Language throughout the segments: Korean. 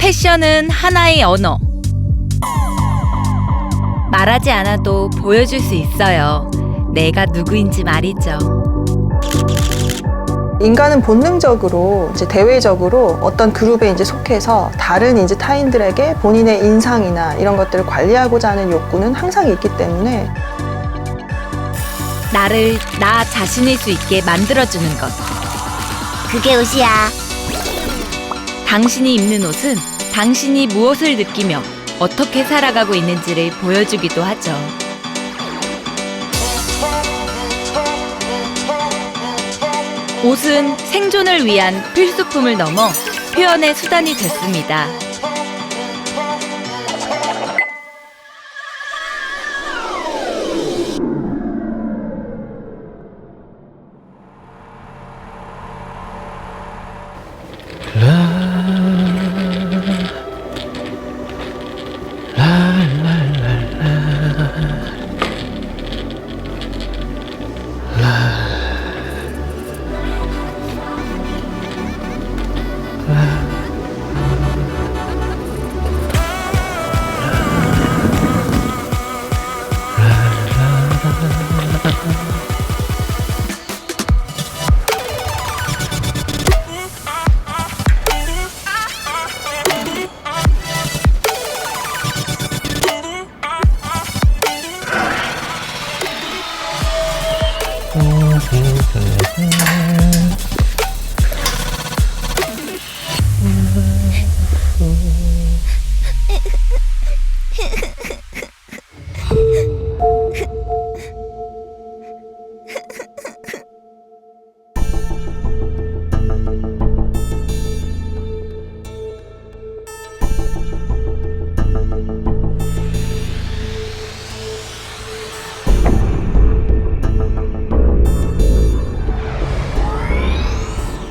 패션은 하나의 언어. 말하지 않아도 보여줄 수 있어요. 내가 누구인지 말이죠. 인간은 본능적으로 이제 대외적으로 어떤 그룹에 이제 속해서 다른 이제 타인들에게 본인의 인상이나 이런 것들을 관리하고자 하는 욕구는 항상 있기 때문에 나를 나 자신일 수 있게 만들어주는 것. 그게 옷이야. 당신이 입는 옷은 당신이 무엇을 느끼며 어떻게 살아가고 있는지를 보여주기도 하죠. 옷은 생존을 위한 필수품을 넘어 표현의 수단이 됐습니다.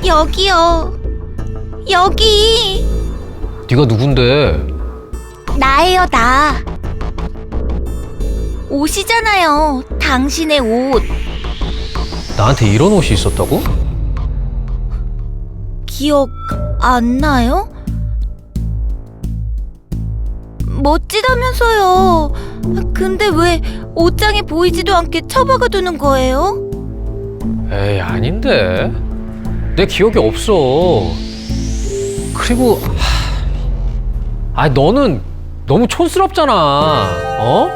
여기요. 여기. 네가 누군데? 나예요, 나. 옷이잖아요. 당신의 옷. 나한테 이런 옷이 있었다고? 기억 안 나요? 멋지다면서요. 근데 왜 옷장에 보이지도 않게 처박아 두는 거예요? 에이, 아닌데. 내 기억이 없어. 그리고 너는 너무 촌스럽잖아. 어?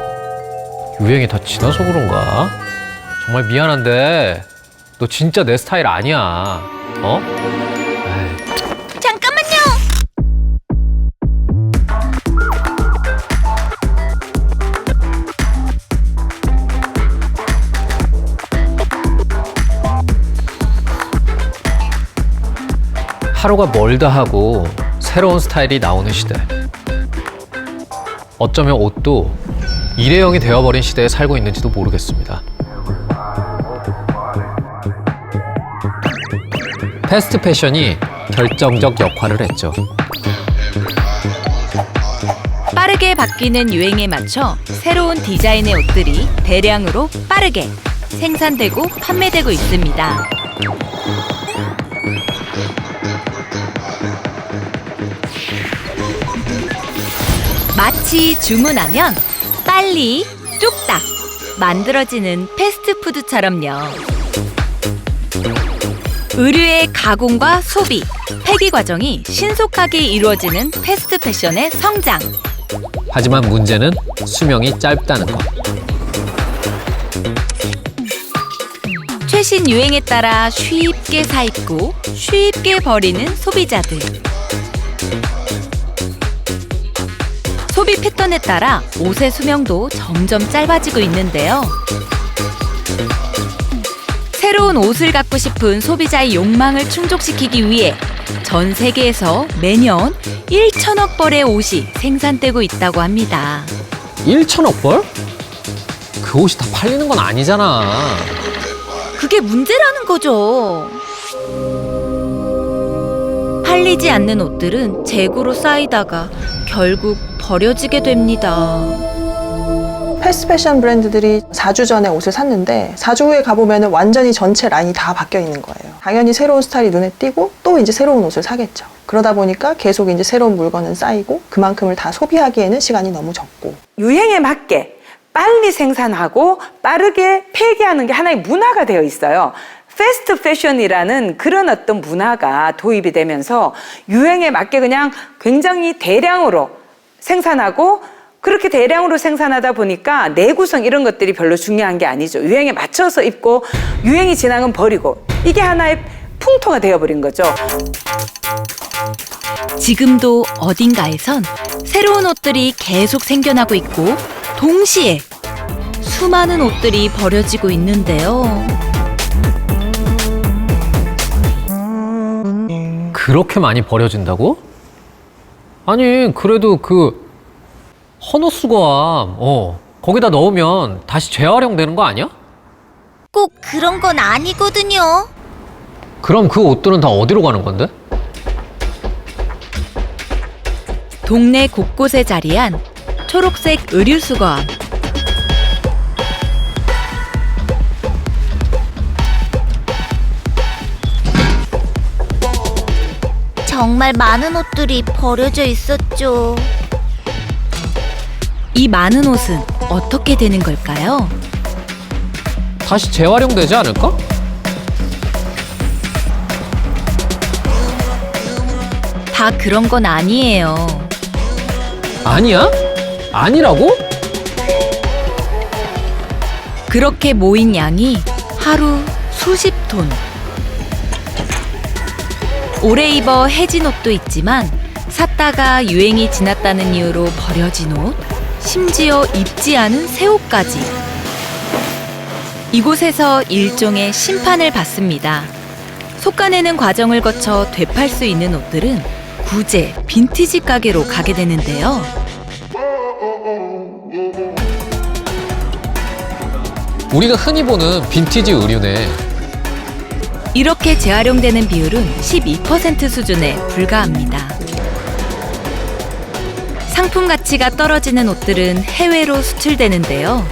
유행이 다 지나서 그런가? 정말 미안한데 너 진짜 내 스타일 아니야. 어? 에이. 잠깐만요. 하루가 멀다 하고 새로운 스타일이 나오는 시대. 어쩌면 옷도 일회용이 되어버린 시대에 살고 있는지도 모르겠습니다. 패스트 패션이 결정적 역할을 했죠. 빠르게 바뀌는 유행에 맞춰 새로운 디자인의 옷들이 대량으로 빠르게 생산되고 판매되고 있습니다. 마치 주문하면 빨리 뚝딱 만들어지는 패스트푸드처럼요. 의류의 가공과 소비, 폐기 과정이 신속하게 이루어지는 패스트 패션의 성장. 하지만 문제는 수명이 짧다는 것. 최신 유행에 따라 쉽게 사입고 쉽게 버리는 소비자들. 소비 패턴에 따라 옷의 수명도 점점 짧아지고 있는데요. 새로운 옷을 갖고 싶은 소비자의 욕망을 충족시키기 위해 전 세계에서 매년 1천억 벌의 옷이 생산되고 있다고 합니다. 1천억 벌? 그 옷이 다 팔리는 건 아니잖아. 그게 문제라는 거죠. 팔리지 않는 옷들은 재고로 쌓이다가 결국 버려지게 됩니다. 패스트 패션 브랜드들이 4주 전에 옷을 샀는데 4주 후에 가보면 완전히 전체 라인이 다 바뀌어 있는 거예요. 당연히 새로운 스타일이 눈에 띄고 또 이제 새로운 옷을 사겠죠. 그러다 보니까 계속 이제 새로운 물건은 쌓이고 그만큼을 다 소비하기에는 시간이 너무 적고. 유행에 맞게 빨리 생산하고 빠르게 폐기하는 게 하나의 문화가 되어 있어요. 패스트 패션이라는 그런 어떤 문화가 도입이 되면서 유행에 맞게 그냥 굉장히 대량으로 생산하고 그렇게 대량으로 생산하다 보니까 내구성 이런 것들이 별로 중요한 게 아니죠. 유행에 맞춰서 입고 유행이 지나면 버리고 이게 하나의 풍토가 되어버린 거죠. 지금도 어딘가에선 새로운 옷들이 계속 생겨나고 있고 동시에 수많은 옷들이 버려지고 있는데요. 그렇게 많이 버려진다고? 아니, 그래도 그 헌옷 수거함, 거기다 넣으면 다시 재활용되는 거 아니야? 꼭 그런 건 아니거든요. 그럼 그 옷들은 다 어디로 가는 건데? 동네 곳곳에 자리한 초록색 의류 수거함. 정말 많은 옷들이 버려져 있었죠. 이 많은 옷은 어떻게 되는 걸까요? 다시 재활용되지 않을까? 다 그런 건 아니에요. 아니야? 아니라고? 그렇게 모인 양이 하루 수십 톤. 오래 입어 해진 옷도 있지만 샀다가 유행이 지났다는 이유로 버려진 옷, 심지어 입지 않은 새 옷까지. 이곳에서 일종의 심판을 받습니다. 속가내는 과정을 거쳐 되팔 수 있는 옷들은 구제, 빈티지 가게로 가게 되는데요. 우리가 흔히 보는 빈티지 의류네. 이렇게 재활용되는 비율은 12% 수준에 불과합니다. 상품 가치가 떨어지는 옷들은 해외로 수출되는데요.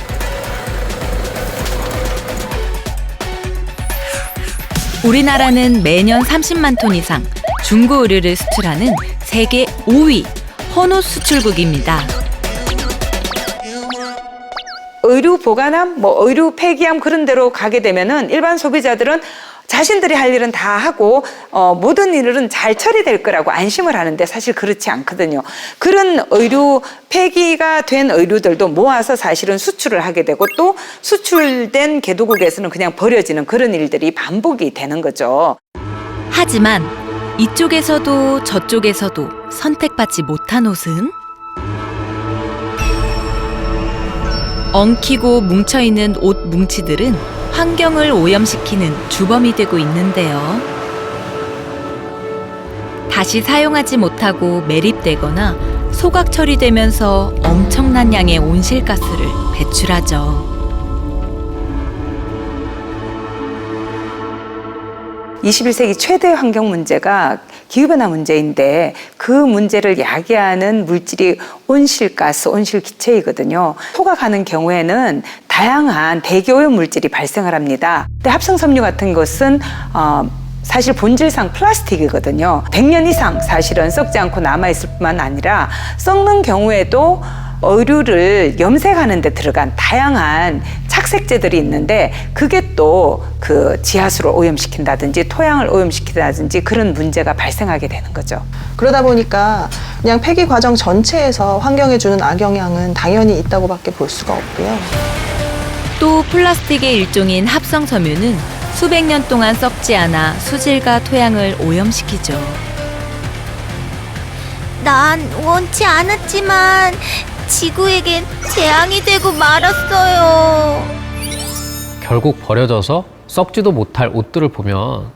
우리나라는 매년 30만 톤 이상 중고 의류를 수출하는 세계 5위 헌옷 수출국입니다. 의류 보관함, 의류 폐기함 그런 데로 가게 되면은 일반 소비자들은 자신들이 할 일은 다 하고 모든 일은 잘 처리될 거라고 안심을 하는데 사실 그렇지 않거든요. 그런 의류 폐기가 된 의류들도 모아서 사실은 수출을 하게 되고 또 수출된 개도국에서는 그냥 버려지는 그런 일들이 반복이 되는 거죠. 하지만 이쪽에서도 저쪽에서도 선택받지 못한 옷은 엉키고 뭉쳐있는 옷 뭉치들은 환경을 오염시키는 주범이 되고 있는데요. 다시 사용하지 못하고 매립되거나 소각 처리되면서 엄청난 양의 온실가스를 배출하죠. 21세기 최대 환경 문제가 기후변화 문제인데 그 문제를 야기하는 물질이 온실가스, 온실기체이거든요. 소각하는 경우에는 다양한 대기오염 물질이 발생을 합니다. 근데 합성섬유 같은 것은 사실 본질상 플라스틱이거든요. 100년 이상 사실은 썩지 않고 남아있을 뿐만 아니라 썩는 경우에도 의류를 염색하는 데 들어간 다양한 착색제들이 있는데 그게 또 그 지하수를 오염시킨다든지 토양을 오염시킨다든지 그런 문제가 발생하게 되는 거죠. 그러다 보니까 그냥 폐기 과정 전체에서 환경에 주는 악영향은 당연히 있다고밖에 볼 수가 없고요. 또 플라스틱의 일종인 합성섬유는 수백 년 동안 썩지 않아 수질과 토양을 오염시키죠. 난 원치 않았지만 지구에겐 재앙이 되고 말았어요. 결국 버려져서 썩지도 못할 옷들을 보면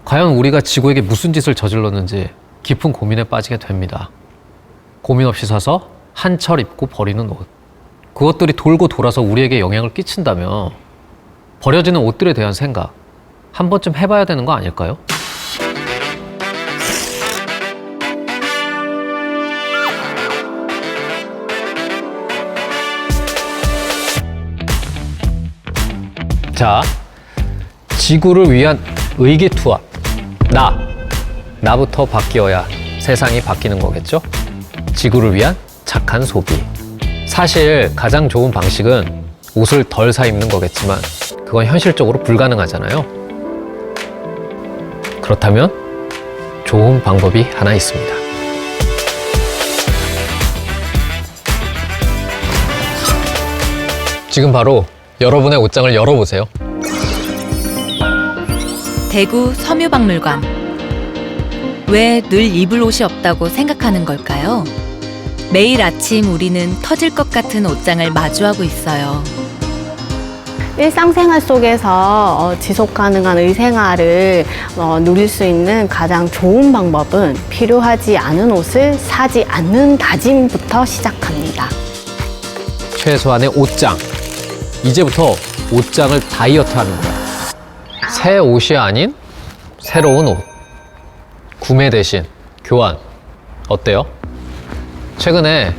과연 우리가 지구에게 무슨 짓을 저질렀는지 깊은 고민에 빠지게 됩니다. 고민 없이 사서 한철 입고 버리는 옷. 그것들이 돌고 돌아서 우리에게 영향을 끼친다면 버려지는 옷들에 대한 생각 한 번쯤 해봐야 되는 거 아닐까요? 자, 지구를 위한 의기투합. 나부터 바뀌어야 세상이 바뀌는 거겠죠? 지구를 위한 착한 소비. 사실 가장 좋은 방식은 옷을 덜 사 입는 거겠지만 그건 현실적으로 불가능하잖아요. 그렇다면 좋은 방법이 하나 있습니다. 지금 바로 여러분의 옷장을 열어보세요. 대구 섬유박물관. 왜 늘 입을 옷이 없다고 생각하는 걸까요? 매일 아침 우리는 터질 것 같은 옷장을 마주하고 있어요. 일상생활 속에서 지속 가능한 의생활을 누릴 수 있는 가장 좋은 방법은 필요하지 않은 옷을 사지 않는 다짐부터 시작합니다. 최소한의 옷장. 이제부터 옷장을 다이어트하는 거야. 새 옷이 아닌 새로운 옷. 구매 대신 교환. 어때요? 최근에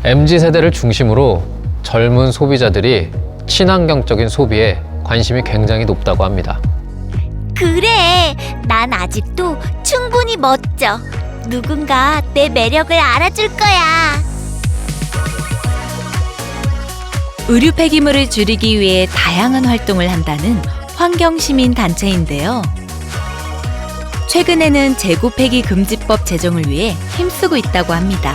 MZ세대를 중심으로 젊은 소비자들이 친환경적인 소비에 관심이 굉장히 높다고 합니다. 그래, 난 아직도 충분히 멋져. 누군가 내 매력을 알아줄 거야. 의류 폐기물을 줄이기 위해 다양한 활동을 한다는 환경시민 단체인데요. 최근에는 재고 폐기 금지법 제정을 위해 힘쓰고 있다고 합니다.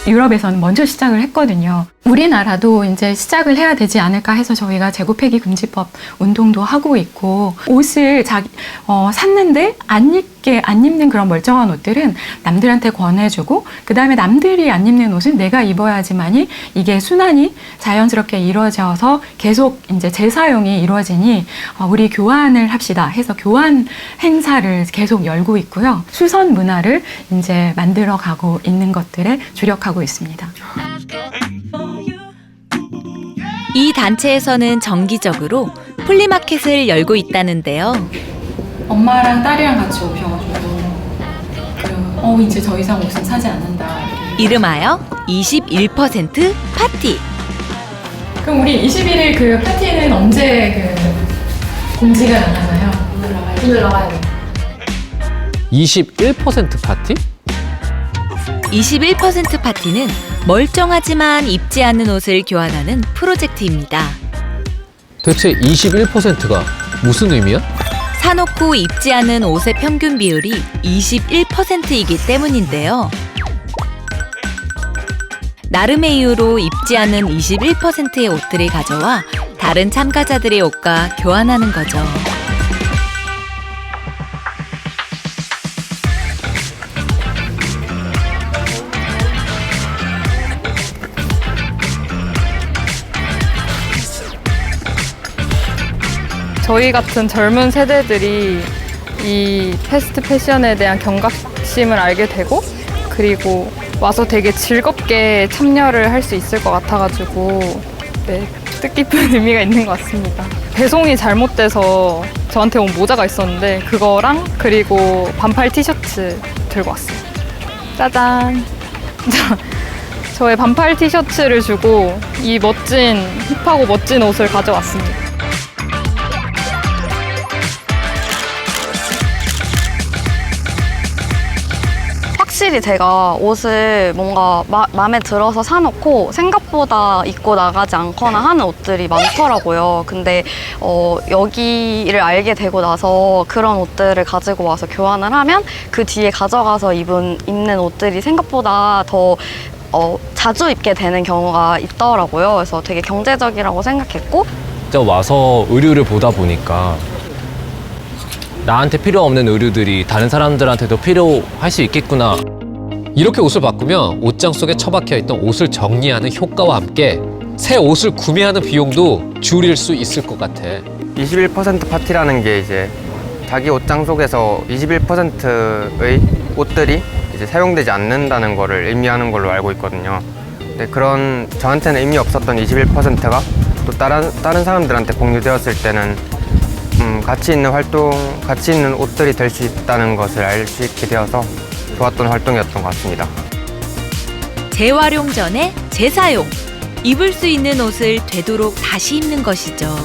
유럽에서는 먼저 시작을 했거든요. 우리나라도 이제 시작을 해야 되지 않을까 해서 저희가 재고 폐기 금지법 운동도 하고 있고, 옷을 샀는데 안 입는 그런 멀쩡한 옷들은 남들한테 권해주고, 그 다음에 남들이 안 입는 옷은 내가 입어야지만이 이게 순환이 자연스럽게 이루어져서 계속 이제 재사용이 이루어지니 우리 교환을 합시다 해서 교환 행사를 계속 열고 있고요. 수선 문화를 이제 만들어 가고 있는 것들에 주력하고 있습니다. 이 단체에서는 정기적으로 플리마켓을 열고 있다는데요. 엄마랑 딸이랑 같이 오셔가지고 이제 더 이상 옷은 사지 않는다. 이름하여 21% 파티. 그럼 우리 21일 그 파티는 언제 공지가 나가나요? 오늘 나가야 돼. 21% 파티? 21% 파티는 멀쩡하지만 입지 않는 옷을 교환하는 프로젝트입니다. 도대체 21%가 무슨 의미야? 사놓고 입지 않은 옷의 평균 비율이 21%이기 때문인데요. 나름의 이유로 입지 않은 21%의 옷들을 가져와 다른 참가자들의 옷과 교환하는 거죠. 저희 같은 젊은 세대들이 이 패스트 패션에 대한 경각심을 알게 되고, 그리고 와서 되게 즐겁게 참여를 할 수 있을 것 같아가지고 뜻깊은 의미가 있는 것 같습니다. 배송이 잘못돼서 저한테 온 모자가 있었는데 그거랑 그리고 반팔 티셔츠 들고 왔어요. 짜잔! 저의 반팔 티셔츠를 주고 이 멋진 힙하고 멋진 옷을 가져왔습니다. 확실히 제가 옷을 뭔가 마음에 들어서 사놓고 생각보다 입고 나가지 않거나 하는 옷들이 많더라고요. 근데 여기를 알게 되고 나서 그런 옷들을 가지고 와서 교환을 하면 그 뒤에 가져가서 입는 옷들이 생각보다 더 자주 입게 되는 경우가 있더라고요. 그래서 되게 경제적이라고 생각했고, 와서 의류를 보다 보니까 나한테 필요 없는 의류들이 다른 사람들한테도 필요할 수 있겠구나. 이렇게 옷을 바꾸면 옷장 속에 처박혀 있던 옷을 정리하는 효과와 함께 새 옷을 구매하는 비용도 줄일 수 있을 것 같아. 21% 파티라는 게 이제 자기 옷장 속에서 21%의 옷들이 이제 사용되지 않는다는 거를 의미하는 걸로 알고 있거든요. 근데 그런 저한테는 의미 없었던 21%가 또 다른 사람들한테 공유되었을 때는 가치 있는 옷들이 될 수 있다는 것을 알 수 있게 되어서 좋았던 활동이었던 것 같습니다. 재활용 전에 재사용. 입을 수 있는 옷을 되도록 다시 입는 것이죠.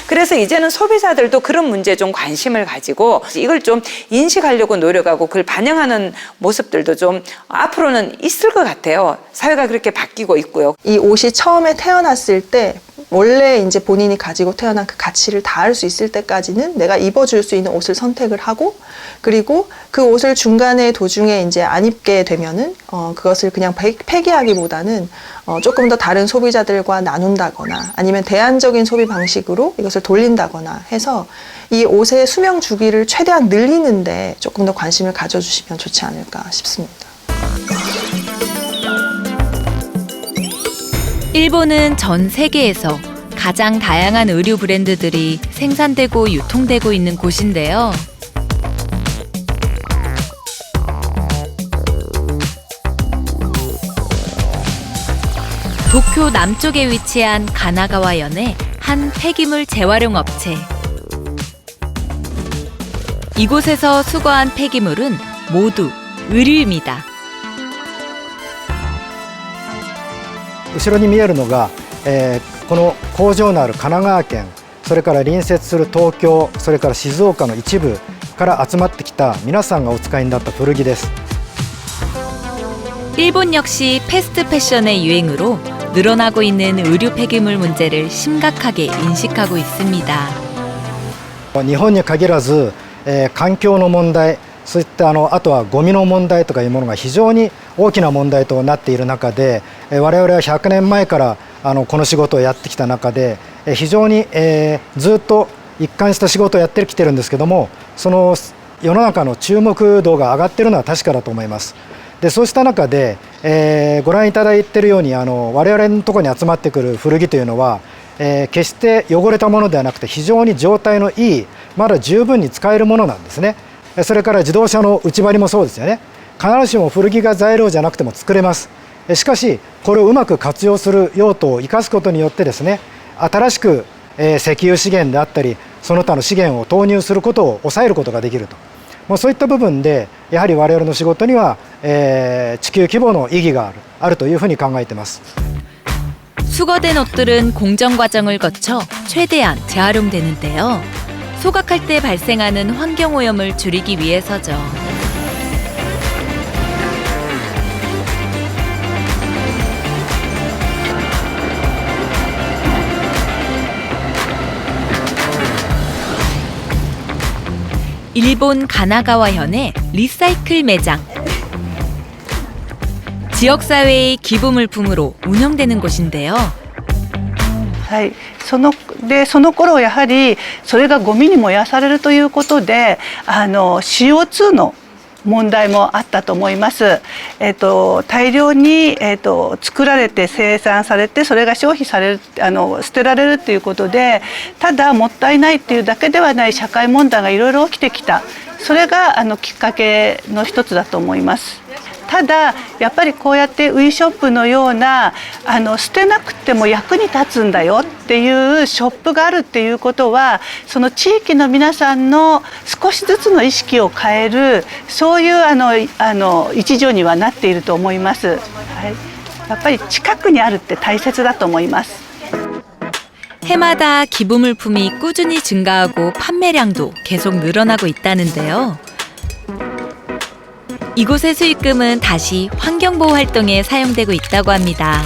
그래서 이제는 소비자들도 그런 문제에 좀 관심을 가지고 이걸 좀 인식하려고 노력하고 그걸 반영하는 모습들도 좀 앞으로는 있을 것 같아요. 사회가 그렇게 바뀌고 있고요. 이 옷이 처음에 태어났을 때 원래 이제 본인이 가지고 태어난 그 가치를 다할 수 있을 때까지는 내가 입어줄 수 있는 옷을 선택을 하고, 그리고 그 옷을 중간에 도중에 이제 안 입게 되면은 그것을 그냥 폐기하기보다는 조금 더 다른 소비자들과 나눈다거나 아니면 대안적인 소비 방식으로 이것을 돌린다거나 해서 이 옷의 수명 주기를 최대한 늘리는데 조금 더 관심을 가져주시면 좋지 않을까 싶습니다. 일본은 전 세계에서 가장 다양한 의류 브랜드들이 생산되고 유통되고 있는 곳인데요. 도쿄 남쪽에 위치한 가나가와현의 한 폐기물 재활용 업체. 이곳에서 수거한 폐기물은 모두 의류입니다. 後ろに見えるのが、この工場のある神奈川県、それから隣接する東京、それから静岡の一部から集まってきた皆さんがお使いになった古着です。 일본 역시 패스트 패션의 유행으로 늘어나고 있는 의류 폐기물 문제를 심각하게 인식하고 있습니다. 日本に限らず、環境の問題、そういったあとはゴミの問題とかいうものが非常に大きな問題となっている中で、我々は100年前からこの仕事をやってきた中で、非常にずっと一貫した仕事をやってきてるんですけども、その世の中の注目度が上がっているのは確かだと思います。でそうした中で、ご覧いただいているように我々のところに集まってくる古着というのは、決して汚れたものではなくて非常に状態のいい、まだ十分に使えるものなんですね。それから自動車の内張りもそうですよね。必ずしも古着が材料じゃなくても作れます。しかしこれをうまく活用する用途を生かすことによってですね、新しく石油資源であったりその他の資源を投入することを抑えることができると、そういった部分でやはり我々の仕事には、地球規模の意義があるというふうに考えています。 수거된 옷들은 공정 과정을 거쳐 최대한 재활용되는데요. 소각할 때 발생하는 환경 오염을 줄이기 위해서죠. 일본 가나가와현의 리사이클 매장. 지역사회의 기부물품으로 운영되는 곳인데요. はい、その頃やはりそれがゴミに燃やされるということでCO2 の問題もあったと思います。大量に、作られて生産されてそれが消費される捨てられるということで、ただもったいないっていうだけではない社会問題がいろいろ起きてきた、それがきっかけの一つだと思います。 ただやっぱりこうやってウィショップのような捨てなくても役に立つんだよっていうショップがあるっていうことは、その地域の皆さんの少しずつの意識を変える、そういう一助にはなっていると思います。はい、やっぱり近くにあるって大切だと思います。 해마다 기부물품이 꾸준히 증가하고 판매량도 계속 늘어나고 있다는데요. 이곳의 수익금은 다시 환경보호 활동에 사용되고 있다고 합니다.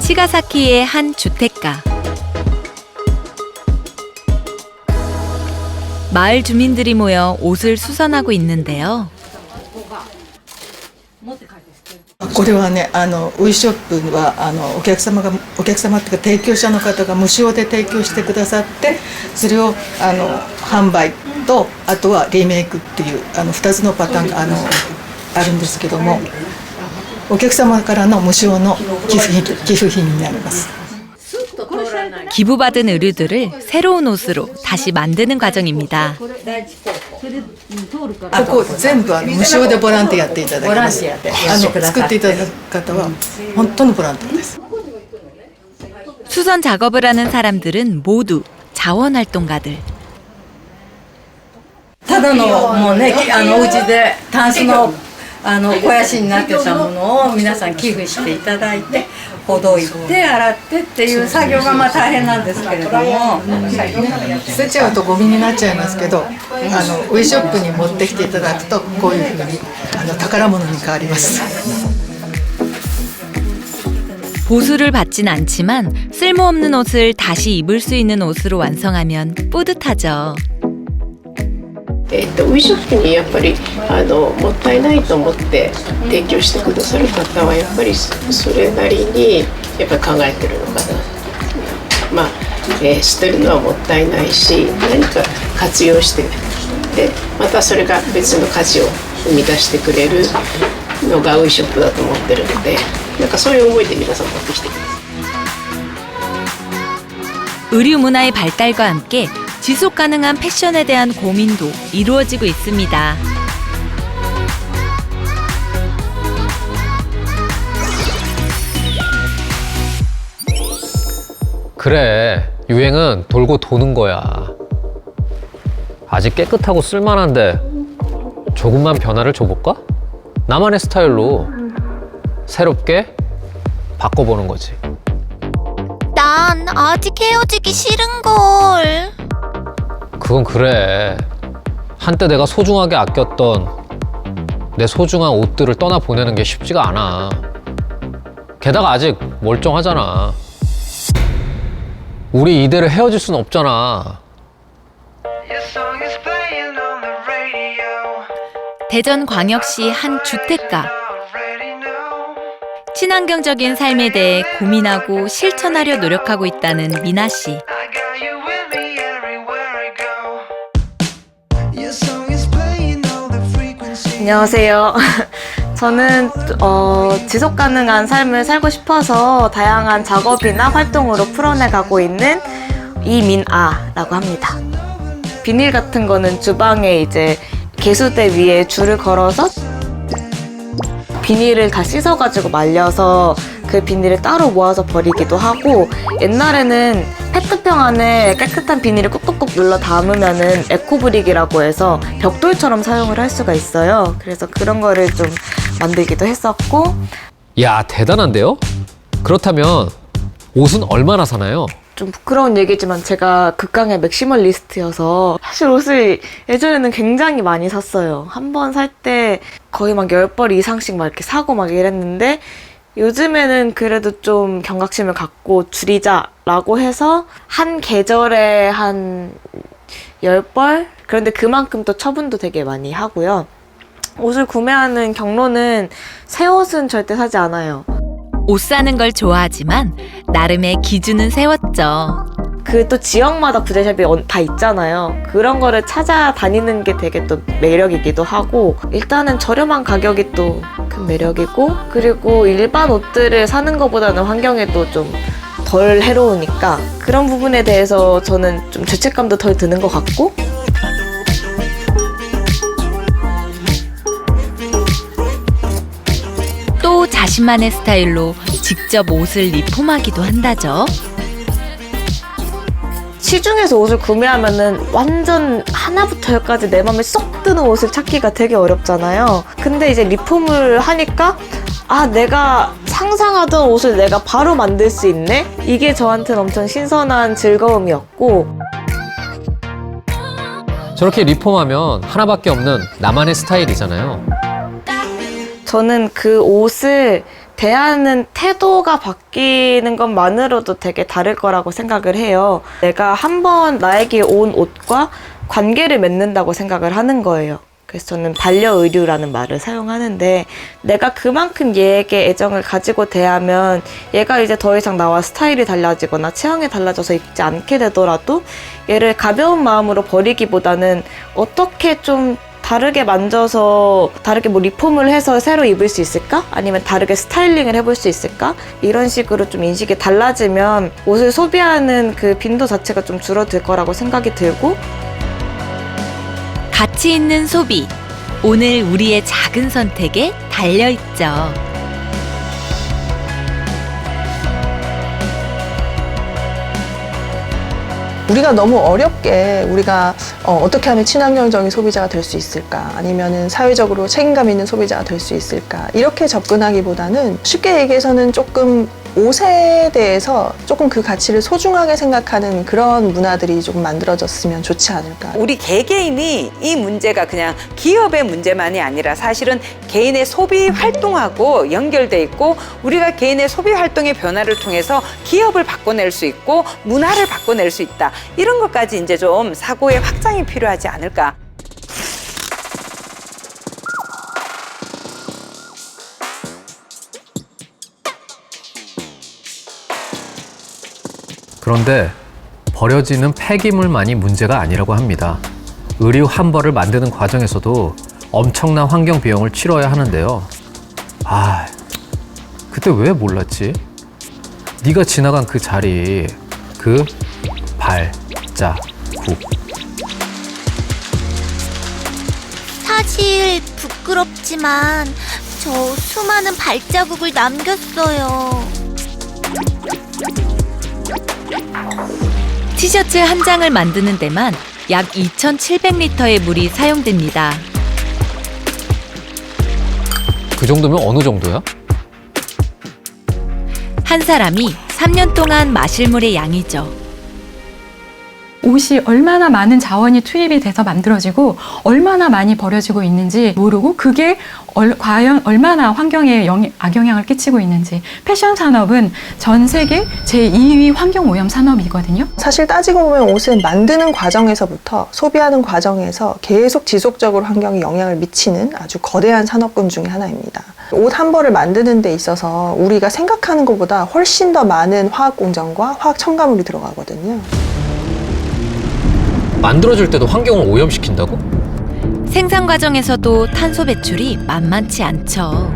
시가사키의 한 주택가. 마을 주민들이 모여 옷을 수선하고 있는데요. これはね、ウィショップはお客様っていうか提供者の方が無償で提供してくださって、それを販売とあとはリメイクっていう2つのパターンがあるんですけども、お客様からの無償の寄付品になります。 기부받은 의류들을 새로운 옷으로 다시 만드는 과정입니다. ここ全部無償でボランティアやっていただきます。作っていただく方は本当のボランティアです。 수선 작업을 하는 사람들은 모두 자원활동가들. ただのもうねお家でタンスの肥やしになってたものを皆さん寄付していただいてほどいて洗ってっていう作業がまあ大変なんですけれども、捨てちゃうとゴミになっちゃいますけどウイショップに持ってきていただくとこういうふうに宝物に変わります。 보수를 받진 않지만 쓸모없는 옷을 다시 입을 수 있는 옷으로 완성하면 뿌듯하죠. ウイショップにやっぱりもったいないと思って提供してくださる方はやっぱりそれなりにやっぱり考えてるのかな。まあ、捨てるのはもったいないし何か活用してでまたそれが別の価値を生み出してくれるのがウイショップだと思ってるのでなんかそういう思いで皆さん持ってきてください。 의류 문화의 발달과 함께 지속 가능한 패션에 대한 고민도 이루어지고 있습니다. 그래, 유행은 돌고 도는 거야. 아직 깨끗하고 쓸만한데 조금만 변화를 줘볼까? 나만의 스타일로 새롭게 바꿔보는 거지. 난 아직 헤어지기 싫은걸. 그건 그래. 한때 내가 소중하게 아꼈던 내 소중한 옷들을 떠나보내는 게 쉽지가 않아. 게다가 아직 멀쩡하잖아. 우리 이대로 헤어질 순 없잖아. 대전광역시 한 주택가. 친환경적인 삶에 대해 고민하고 실천하려 노력하고 있다는 미나 씨. 안녕하세요. 저는 지속 가능한 삶을 살고 싶어서 다양한 작업이나 활동으로 풀어내가고 있는 이민아라고 합니다. 비닐 같은 거는 주방에 이제 개수대 위에 줄을 걸어서 비닐을 다 씻어가지고 말려서 그 비닐을 따로 모아서 버리기도 하고, 옛날에는 페트병 안에 깨끗한 비닐을 꾹꾹꾹 눌러 담으면은 에코브릭이라고 해서 벽돌처럼 사용을 할 수가 있어요. 그래서 그런 거를 좀 만들기도 했었고. 야, 대단한데요? 그렇다면 옷은 얼마나 사나요? 좀 부끄러운 얘기지만 제가 극강의 맥시멀리스트여서 사실 옷을 예전에는 굉장히 많이 샀어요. 한 번 살 때 거의 막 10벌 이상씩 막 이렇게 사고 막 이랬는데, 요즘에는 그래도 좀 경각심을 갖고 줄이자라고 해서 한 계절에 한 10벌? 그런데 그만큼 또 처분도 되게 많이 하고요. 옷을 구매하는 경로는 새 옷은 절대 사지 않아요. 옷 사는 걸 좋아하지만 나름의 기준은 세웠죠. 그 또 지역마다 부대샵이 다 있잖아요. 그런 거를 찾아다니는 게 되게 또 매력이기도 하고, 일단은 저렴한 가격이 또 큰 매력이고, 그리고 일반 옷들을 사는 것보다는 환경에도 좀 덜 해로우니까 그런 부분에 대해서 저는 좀 죄책감도 덜 드는 것 같고. 또 자신만의 스타일로 직접 옷을 리폼하기도 한다죠. 시중에서 옷을 구매하면은 완전 하나부터 열까지 내 맘에 쏙 드는 옷을 찾기가 되게 어렵잖아요. 근데 이제 리폼을 하니까 내가 상상하던 옷을 내가 바로 만들 수 있네? 이게 저한테는 엄청 신선한 즐거움이었고. 저렇게 리폼하면 하나밖에 없는 나만의 스타일이잖아요. 저는 그 옷을 대하는 태도가 바뀌는 것만으로도 되게 다를 거라고 생각을 해요. 내가 한번 나에게 온 옷과 관계를 맺는다고 생각을 하는 거예요. 그래서 저는 반려의류라는 말을 사용하는데, 내가 그만큼 얘에게 애정을 가지고 대하면 얘가 이제 더 이상 나와 스타일이 달라지거나 체형이 달라져서 입지 않게 되더라도 얘를 가벼운 마음으로 버리기보다는 어떻게 좀 다르게 만져서 다르게 뭐 리폼을 해서 새로 입을 수 있을까? 아니면 다르게 스타일링을 해볼 수 있을까? 이런 식으로 좀 인식이 달라지면 옷을 소비하는 그 빈도 자체가 좀 줄어들 거라고 생각이 들고. 가치 있는 소비. 오늘 우리의 작은 선택에 달려있죠. 우리가 너무 어렵게 우리가 어떻게 하면 친환경적인 소비자가 될 수 있을까, 아니면은 사회적으로 책임감 있는 소비자가 될 수 있을까, 이렇게 접근하기보다는 쉽게 얘기해서는 조금 옷에 대해서 조금 그 가치를 소중하게 생각하는 그런 문화들이 조금 만들어졌으면 좋지 않을까. 우리 개개인이 이 문제가 그냥 기업의 문제만이 아니라 사실은 개인의 소비 활동하고 연결돼 있고, 우리가 개인의 소비 활동의 변화를 통해서 기업을 바꿔낼 수 있고 문화를 바꿔낼 수 있다. 이런 것까지 이제 좀 사고의 확장이 필요하지 않을까. 그런데 버려지는 폐기물만이 문제가 아니라고 합니다. 의류 한 벌을 만드는 과정에서도 엄청난 환경 비용을 치러야 하는데요. 아, 그때 왜 몰랐지? 네가 지나간 그 자리, 그 발자국. 사실 부끄럽지만 저 수많은 발자국을 남겼어요. 티셔츠 한 장을 만드는 데만 약 2,700리터의 물이 사용됩니다. 그 정도면 어느 정도야? 한 사람이 3년 동안 마실 물의 양이죠. 옷이 얼마나 많은 자원이 투입이 돼서 만들어지고 얼마나 많이 버려지고 있는지 모르고 그게 과연 얼마나 환경에 악영향을 끼치고 있는지. 패션 산업은 전 세계 제2위 환경 오염 산업이거든요. 사실 따지고 보면 옷을 만드는 과정에서부터 소비하는 과정에서 계속 지속적으로 환경에 영향을 미치는 아주 거대한 산업군 중에 하나입니다. 옷 한 벌을 만드는 데 있어서 우리가 생각하는 것보다 훨씬 더 많은 화학 공정과 화학 첨가물이 들어가거든요. 만들어줄 때도 환경을 오염시킨다고? 생산 과정에서도 탄소 배출이 만만치 않죠.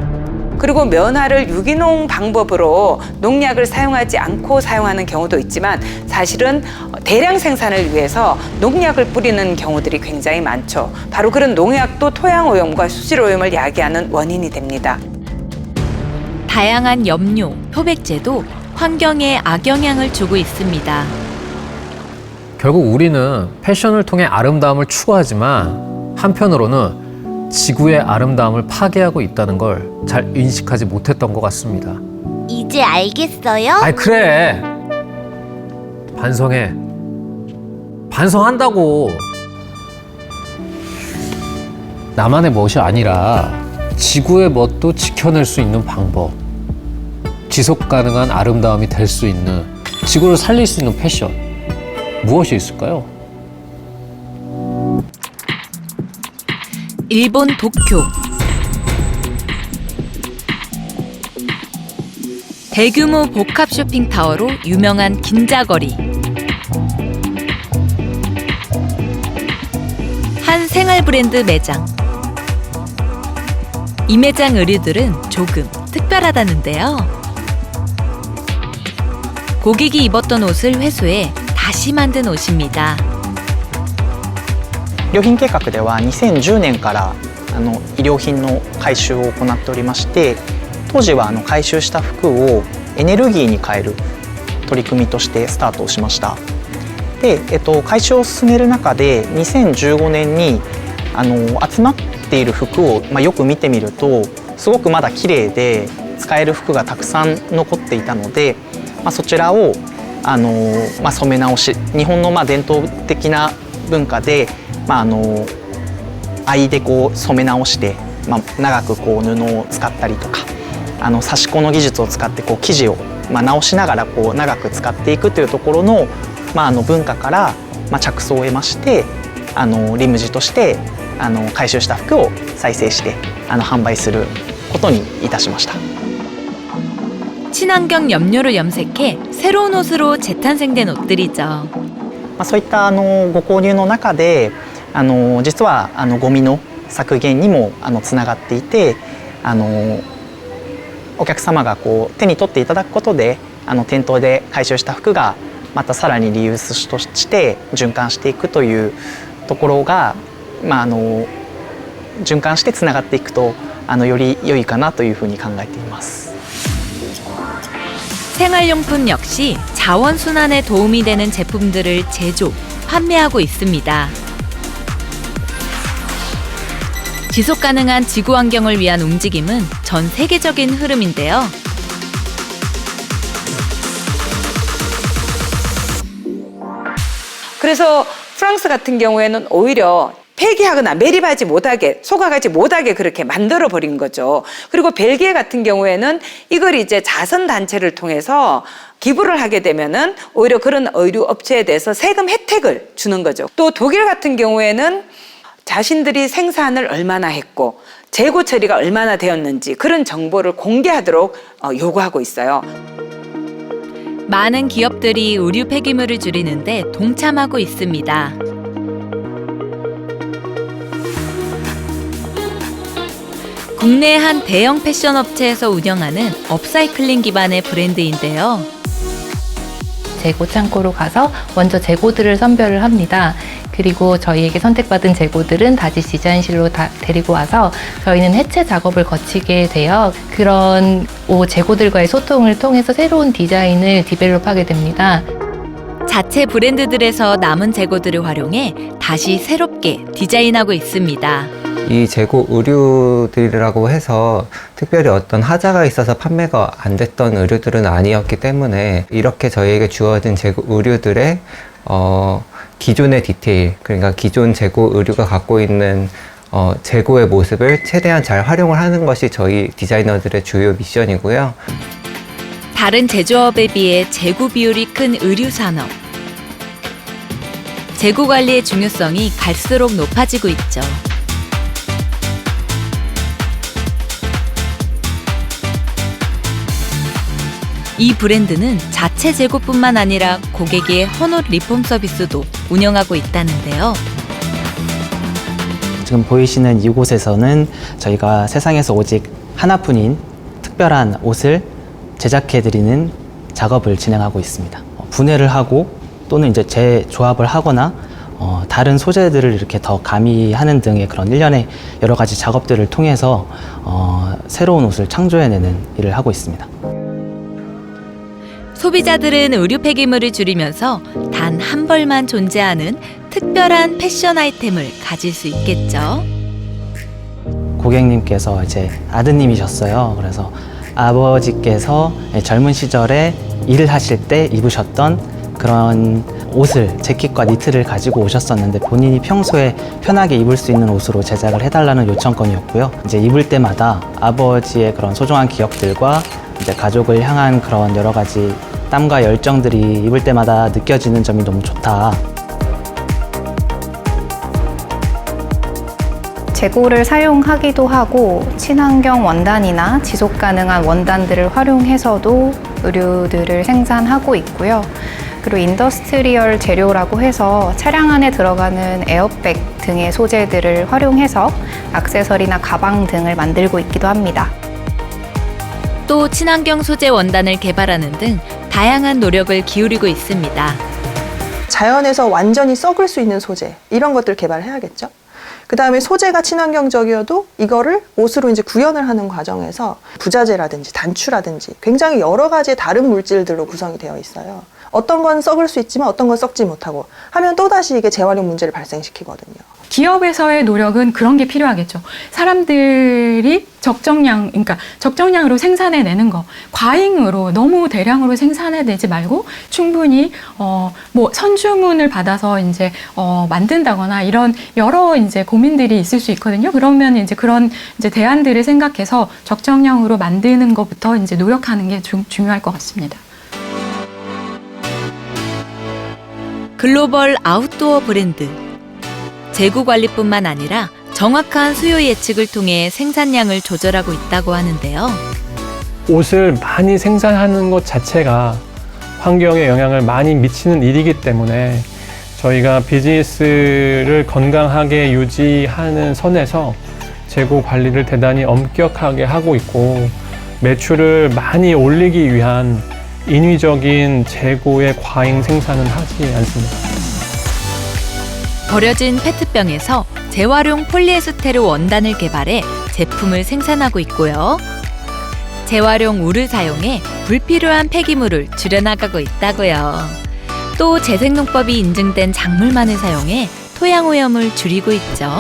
그리고 면화를 유기농 방법으로 농약을 사용하지 않고 사용하는 경우도 있지만, 사실은 대량 생산을 위해서 농약을 뿌리는 경우들이 굉장히 많죠. 바로 그런 농약도 토양 오염과 수질 오염을 야기하는 원인이 됩니다. 다양한 염료, 표백제도 환경에 악영향을 주고 있습니다. 결국 우리는 패션을 통해 아름다움을 추구하지만 한편으로는 지구의 아름다움을 파괴하고 있다는 걸 잘 인식하지 못했던 것 같습니다. 이제 알겠어요? 아이 그래. 반성해. 반성한다고. 나만의 멋이 아니라 지구의 멋도 지켜낼 수 있는 방법. 지속 가능한 아름다움이 될 수 있는, 지구를 살릴 수 있는 패션. 무엇이 있을까요? 일본 도쿄. 대규모 복합 쇼핑타워로 유명한 긴자거리. 한 생활 브랜드 매장. 이 매장 의류들은 조금 특별하다는데요. 고객이 입었던 옷을 회수해 다시 만든 옷입니다. 衣料品計画では2010年から衣料品の回収を行っておりまして、当時は回収した服をエネルギーに変える取り組みとしてスタートをしました。で、回収を進める中で2015年に集まっている服を、よく見てみるとすごくまだ綺麗で使える服がたくさん残っていたので、そちらを染め直し、日本の伝統的な文化で、藍で染め直して、長く布を使ったりとか、刺し子の技術を使って生地を直しながら長く使っていくというところの、文化から着想を得まして、リムジとして回収した服を再生して販売することにいたしました。 친환경 염료를 염색해 새로운 옷으로 재탄생된 옷들이죠. そういったご購入の中で実はゴミの削減にもつながっていて、お客様が手に取っていただくことで店頭で回収した服がまたさらにリユースとして循環していくというところが、循環してつながっていくとより良いかなというふうに考えています。 생활용품 역시 자원순환에 도움이 되는 제품들을 제조, 판매하고 있습니다. 지속가능한 지구환경을 위한 움직임은 전 세계적인 흐름인데요. 그래서 프랑스 같은 경우에는 오히려 폐기하거나 매립하지 못하게, 소각하지 못하게 그렇게 만들어버린 거죠. 그리고 벨기에 같은 경우에는 이걸 이제 자선단체를 통해서 기부를 하게 되면은 오히려 그런 의류 업체에 대해서 세금 혜택을 주는 거죠. 또 독일 같은 경우에는 자신들이 생산을 얼마나 했고 재고 처리가 얼마나 되었는지 그런 정보를 공개하도록 요구하고 있어요. 많은 기업들이 의류 폐기물을 줄이는데 동참하고 있습니다. 국내 한 대형 패션 업체에서 운영하는 업사이클링 기반의 브랜드인데요. 재고 창고로 가서 먼저 재고들을 선별을 합니다. 그리고 저희에게 선택받은 재고들은 다시 디자인실로 데리고 와서 저희는 해체 작업을 거치게 되어 그런 재고들과의 소통을 통해서 새로운 디자인을 디벨롭하게 됩니다. 자체 브랜드들에서 남은 재고들을 활용해 다시 새롭게 디자인하고 있습니다. 이 재고 의류들이라고 해서 특별히 어떤 하자가 있어서 판매가 안 됐던 의류들은 아니었기 때문에 이렇게 저희에게 주어진 재고 의류들의 기존의 디테일, 그러니까 기존 재고 의류가 갖고 있는 재고의 모습을 최대한 잘 활용을 하는 것이 저희 디자이너들의 주요 미션이고요. 다른 제조업에 비해 재고 비율이 큰 의류 산업. 재고 관리의 중요성이 갈수록 높아지고 있죠. 이 브랜드는 자체 재고뿐만 아니라 고객의 헌옷 리폼 서비스도 운영하고 있다는데요. 지금 보이시는 이곳에서는 저희가 세상에서 오직 하나뿐인 특별한 옷을 제작해드리는 작업을 진행하고 있습니다. 분해를 하고 또는 이제 재조합을 하거나 다른 소재들을 이렇게 더 가미하는 등의 그런 일련의 여러 가지 작업들을 통해서 새로운 옷을 창조해내는 일을 하고 있습니다. 소비자들은 의류 폐기물을 줄이면서 단 한 벌만 존재하는 특별한 패션 아이템을 가질 수 있겠죠. 고객님께서 이제 아드님이셨어요. 그래서 아버지께서 젊은 시절에 일을 하실 때 입으셨던 그런 옷을, 재킷과 니트를 가지고 오셨었는데 본인이 평소에 편하게 입을 수 있는 옷으로 제작을 해달라는 요청건이었고요. 이제 입을 때마다 아버지의 그런 소중한 기억들과 이제 가족을 향한 그런 여러 가지 땀과 열정들이 입을 때마다 느껴지는 점이 너무 좋다. 재고를 사용하기도 하고 친환경 원단이나 지속 가능한 원단들을 활용해서도 의류들을 생산하고 있고요. 그리고 인더스트리얼 재료라고 해서 차량 안에 들어가는 에어백 등의 소재들을 활용해서 액세서리나 가방 등을 만들고 있기도 합니다. 또 친환경 소재 원단을 개발하는 등 다양한 노력을 기울이고 있습니다. 자연에서 완전히 썩을 수 있는 소재, 이런 것들 개발해야겠죠. 그 다음에 소재가 친환경적이어도 이거를 옷으로 이제 구현을 하는 과정에서 부자재라든지 단추라든지 굉장히 여러 가지 다른 물질들로 구성이 되어 있어요. 어떤 건 썩을 수 있지만 어떤 건 썩지 못하고 하면 또다시 이게 재활용 문제를 발생시키거든요. 기업에서의 노력은 그런 게 필요하겠죠. 사람들이 적정량으로 생산해내는 거, 과잉으로 너무 대량으로 생산해내지 말고 충분히 선주문을 받아서 이제 만든다거나 이런 여러 이제 고민들이 있을 수 있거든요. 그러면 이제 그런 이제 대안들을 생각해서 적정량으로 만드는 것부터 이제 노력하는 게 중요할 것 같습니다. 글로벌 아웃도어 브랜드. 재고 관리뿐만 아니라 정확한 수요 예측을 통해 생산량을 조절하고 있다고 하는데요. 옷을 많이 생산하는 것 자체가 환경에 영향을 많이 미치는 일이기 때문에 저희가 비즈니스를 건강하게 유지하는 선에서 재고 관리를 대단히 엄격하게 하고 있고 매출을 많이 올리기 위한 인위적인 재고의 과잉 생산은 하지 않습니다. 버려진 페트병에서 재활용 폴리에스테르 원단을 개발해 제품을 생산하고 있고요. 재활용 울을 사용해 불필요한 폐기물을 줄여나가고 있다고요. 또 재생농법이 인증된 작물만을 사용해 토양 오염을 줄이고 있죠.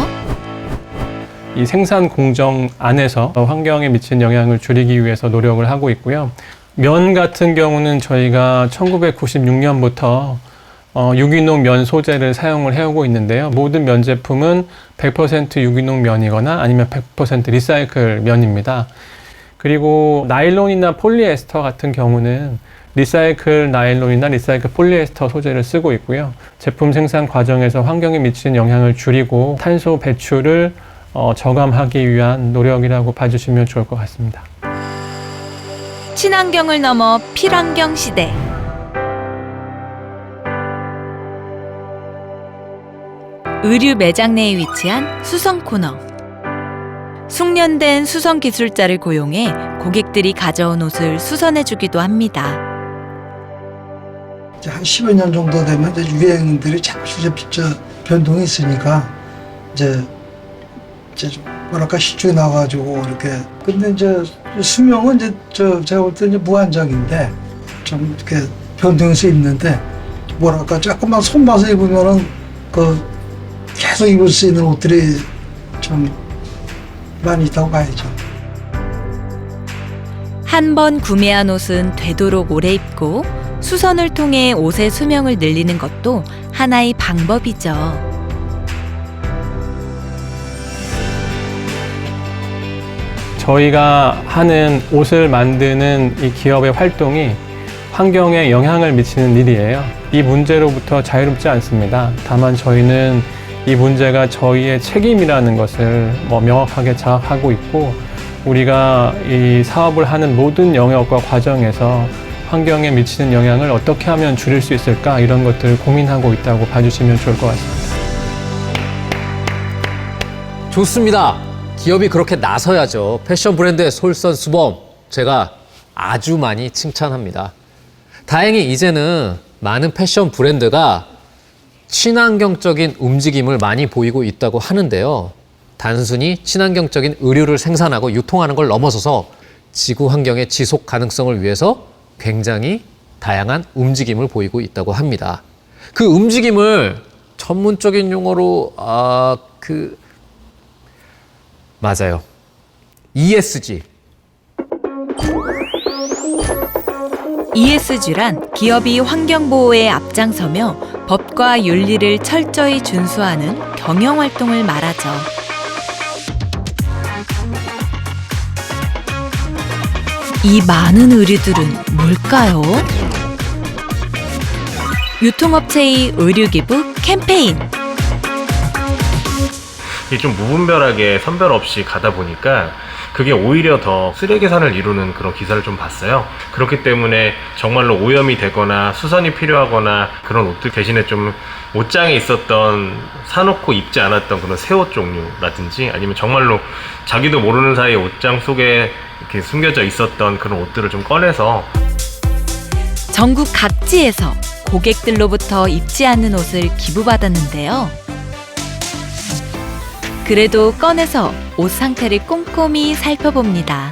이 생산 공정 안에서 환경에 미친 영향을 줄이기 위해서 노력을 하고 있고요. 면 같은 경우는 저희가 1996년부터 유기농 면 소재를 사용을 해오고 있는데요. 모든 면 제품은 100% 유기농 면이거나 아니면 100% 리사이클 면입니다. 그리고 나일론이나 폴리에스터 같은 경우는 리사이클 나일론이나 리사이클 폴리에스터 소재를 쓰고 있고요. 제품 생산 과정에서 환경에 미치는 영향을 줄이고 탄소 배출을 저감하기 위한 노력이라고 봐주시면 좋을 것 같습니다. 친환경을 넘어 필환경 시대. 의류 매장 내에 위치한 수성 코너. 숙련된 수성 기술자를 고용해 고객들이 가져온 옷을 수선해주기도 합니다. 이제 한 10여 년 정도 되면 이제 유행들이 자꾸 변동이 있으니까 이제 뭐랄까 시중에 나와가지고 이렇게. 근데 이제 수명은 이제 제가 볼 때 이제 무한정인데 좀 이렇게 변동일 수 있는데 뭐랄까 조금만 손봐서 입으면은 계속 입을 수 있는 옷들이 좀 많이 있다고 봐야죠. 한 번 구매한 옷은 되도록 오래 입고 수선을 통해 옷의 수명을 늘리는 것도 하나의 방법이죠. 저희가 하는 옷을 만드는 이 기업의 활동이 환경에 영향을 미치는 일이에요. 이 문제로부터 자유롭지 않습니다. 다만 저희는 이 문제가 저희의 책임이라는 것을 명확하게 자각하고 있고, 우리가 이 사업을 하는 모든 영역과 과정에서 환경에 미치는 영향을 어떻게 하면 줄일 수 있을까, 이런 것들을 고민하고 있다고 봐주시면 좋을 것 같습니다. 좋습니다. 기업이 그렇게 나서야죠. 패션 브랜드의 솔선수범, 제가 아주 많이 칭찬합니다. 다행히 이제는 많은 패션 브랜드가 친환경적인 움직임을 많이 보이고 있다고 하는데요. 단순히 친환경적인 의류를 생산하고 유통하는 걸 넘어서서 지구 환경의 지속 가능성을 위해서 굉장히 다양한 움직임을 보이고 있다고 합니다. 그 움직임을 전문적인 용어로 맞아요. ESG. ESG란 기업이 환경보호에 앞장서며 법과 윤리를 철저히 준수하는 경영활동을 말하죠. 이 많은 의류들은 뭘까요? 유통업체의 의류기부 캠페인. 이게 좀 무분별하게 선별 없이 가다 보니까 그게 오히려 더 쓰레기산을 이루는 그런 기사를 좀 봤어요. 그렇기 때문에 정말로 오염이 되거나 수선이 필요하거나 그런 옷들 대신에 좀 옷장에 있었던 사놓고 입지 않았던 그런 새 옷 종류라든지, 아니면 정말로 자기도 모르는 사이에 옷장 속에 이렇게 숨겨져 있었던 그런 옷들을 좀 꺼내서 전국 각지에서 고객들로부터 입지 않는 옷을 기부받았는데요. 그래도 꺼내서 옷 상태를 꼼꼼히 살펴봅니다.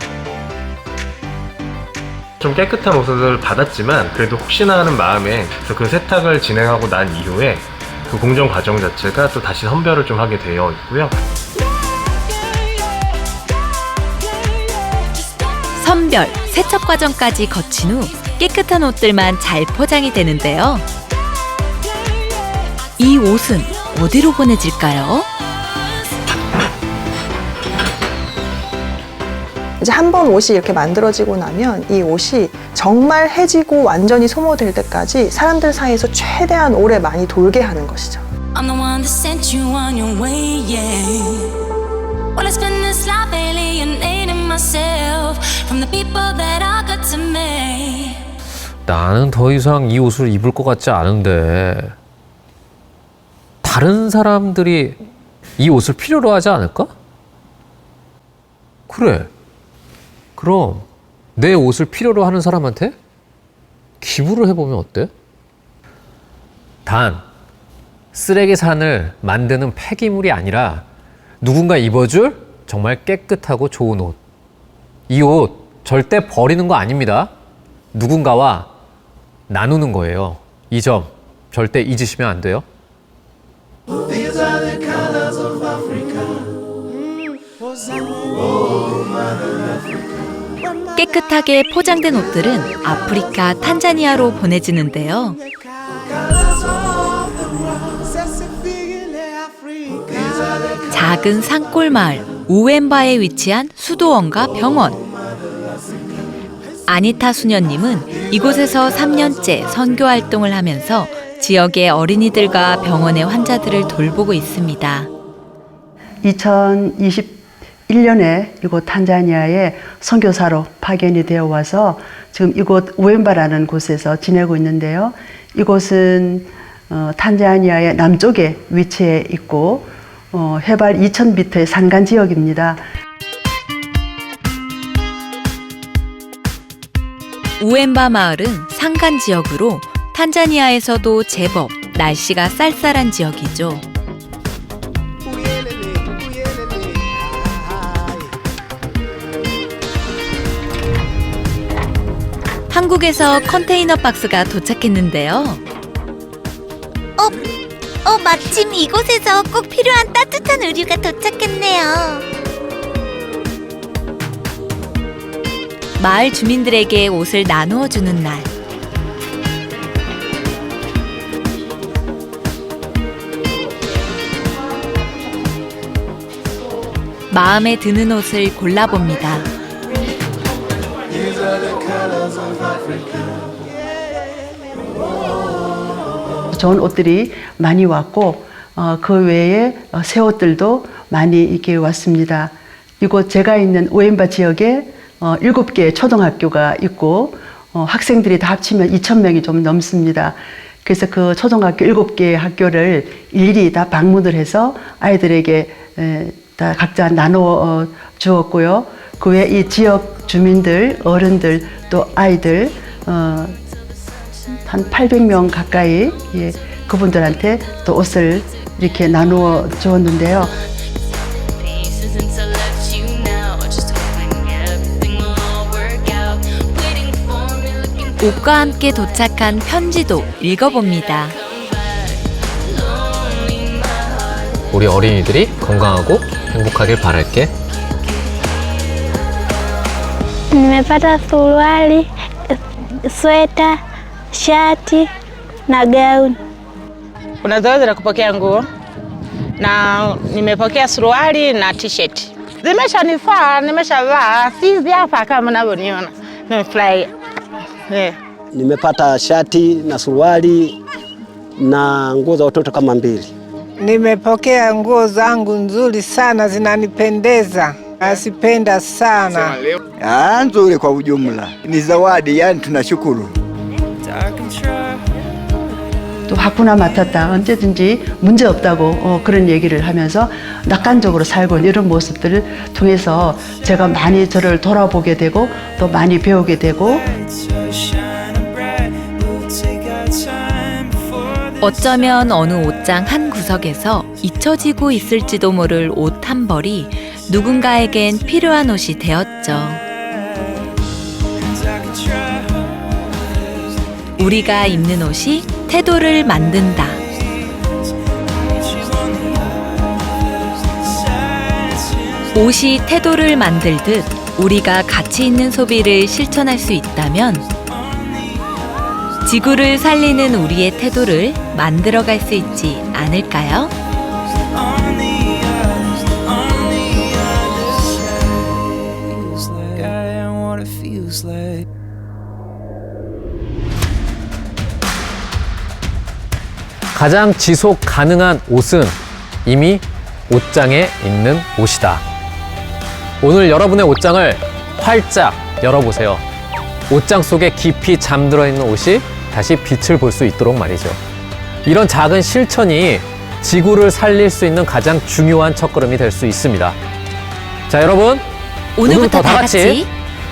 좀 깨끗한 옷을 받았지만 그래도 혹시나 하는 마음에 그 세탁을 진행하고 난 이후에 그 공정 과정 자체가 또 다시 선별을 좀 하게 되어 있고요. 선별, 세척 과정까지 거친 후 깨끗한 옷들만 잘 포장이 되는데요. 이 옷은 어디로 보내질까요? 이제 한 번 옷이 이렇게 만들어지고 나면 이 옷이 정말 해지고 완전히 소모될 때까지 사람들 사이에서 최대한 오래 많이 돌게 하는 것이죠. I'm the one that sent you on your way, yeah. Well, it's been this life alienating myself from the people that are good to me. 나는 더 이상 이 옷을 입을 것 같지 않은데 다른 사람들이 이 옷을 필요로 하지 않을까? 그래. 그럼 내 옷을 필요로 하는 사람한테 기부를 해보면 어때? 단, 쓰레기산을 만드는 폐기물이 아니라 누군가 입어줄 정말 깨끗하고 좋은 옷. 이 옷 절대 버리는 거 아닙니다. 누군가와 나누는 거예요. 이 점 절대 잊으시면 안 돼요. 깨끗하게 포장된 옷들은 아프리카 탄자니아로 보내지는데요. 작은 산골 마을 우엠바에 위치한 수도원과 병원. 아니타 수녀님은 이곳에서 3년째 선교 활동을 하면서 지역의 어린이들과 병원의 환자들을 돌보고 있습니다. 2021년에 이곳 탄자니아에 선교사로 파견이 되어 와서 지금 이곳 우엠바라는 곳에서 지내고 있는데요. 이곳은 탄자니아의 남쪽에 위치해 있고 해발 2,000m의 산간 지역입니다. 우엠바 마을은 산간 지역으로 탄자니아에서도 제법 날씨가 쌀쌀한 지역이죠. 한국에서 컨테이너 박스가 도착했는데요. 마침 이곳에서 꼭 필요한 따뜻한 의류가 도착했네요. 마을 주민들에게 옷을 나누어 주는 날. 마음에 드는 옷을 골라봅니다. 좋은 옷들이 많이 왔고 그 외에 새 옷들도 많이 이렇게 왔습니다. 이곳 제가 있는 우엠바 지역에 7개의 초등학교가 있고 학생들이 다 합치면 2,000명이 좀 넘습니다. 그래서 그 초등학교 7개의 학교를 일일이 다 방문을 해서 아이들에게 다 각자 나누어 주었고요. 그 외에 이 지역 주민들, 어른들, 또 아이들 한 800명 가까이 그분들한테 또 옷을 이렇게 나누어 주었는데요. 옷과 함께 도착한 편지도 읽어봅니다. 우리 어린이들이 건강하고 행복하길 바랄게. Nimepata suruali, sweta, shati na gauni. Kuna zoezi la kupokea nguo na nimepokea suruali na t-shirt. Zimeshanifaa, nimeshavaa, sizi hapa kama mnavyoniona. Nimefurahi. Nimepata shati na suruali na nguo za watoto kama 2. Nimepokea nguo zangu nzuri sana, zinanipendeza. Nasipenda sana. Nzuri kwa ujumla. Ni zawadi, yani tunashukuru. 또 하쿠나 마타타 언제든지 문제 없다고 그런 얘기를 하면서 낙관적으로 살고 있는 이런 모습들을 통해서 제가 많이 저를 돌아보게 되고 또 많이 배우게 되고 어쩌면 어느 옷장 한 구석에서 잊혀지고 있을지도 모를 옷 한 벌이 누군가에겐 필요한 옷이 되었죠. 우리가 입는 옷이 태도를 만든다. 옷이 태도를 만들듯 우리가 가치 있는 소비를 실천할 수 있다면 지구를 살리는 우리의 태도를 만들어갈 수 있지 않을까요? 가장 지속 가능한 옷은 이미 옷장에 있는 옷이다. 오늘 여러분의 옷장을 활짝 열어보세요. 옷장 속에 깊이 잠들어 있는 옷이 다시 빛을 볼 수 있도록 말이죠. 이런 작은 실천이 지구를 살릴 수 있는 가장 중요한 첫걸음이 될 수 있습니다. 자, 여러분, 오늘부터 다 같이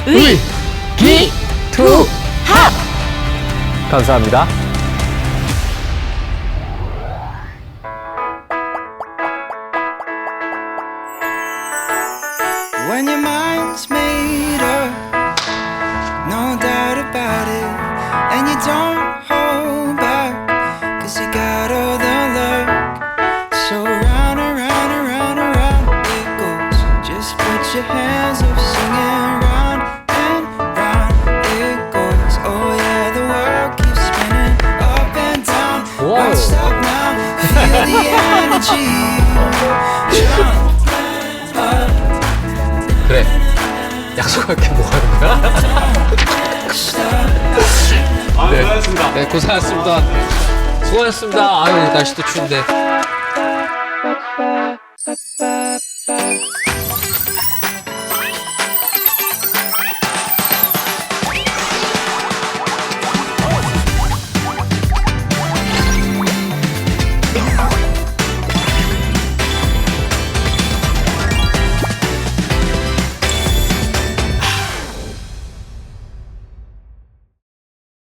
의기투합! 감사합니다. When your mind's made up no doubt about it. And you don't hold back, 'cause you got all the luck. So round and round and round and round it goes. Just put your hands up, singing round and round it goes. Oh yeah, the world keeps spinning up and down. Won't stop now, feel the energy. Jump up. 그래. 약속할 게 뭐 하는 거야? 아, 수고하셨습니다. 네, 고생하셨습니다. 수고하셨습니다. 아유, 날씨도 추운데.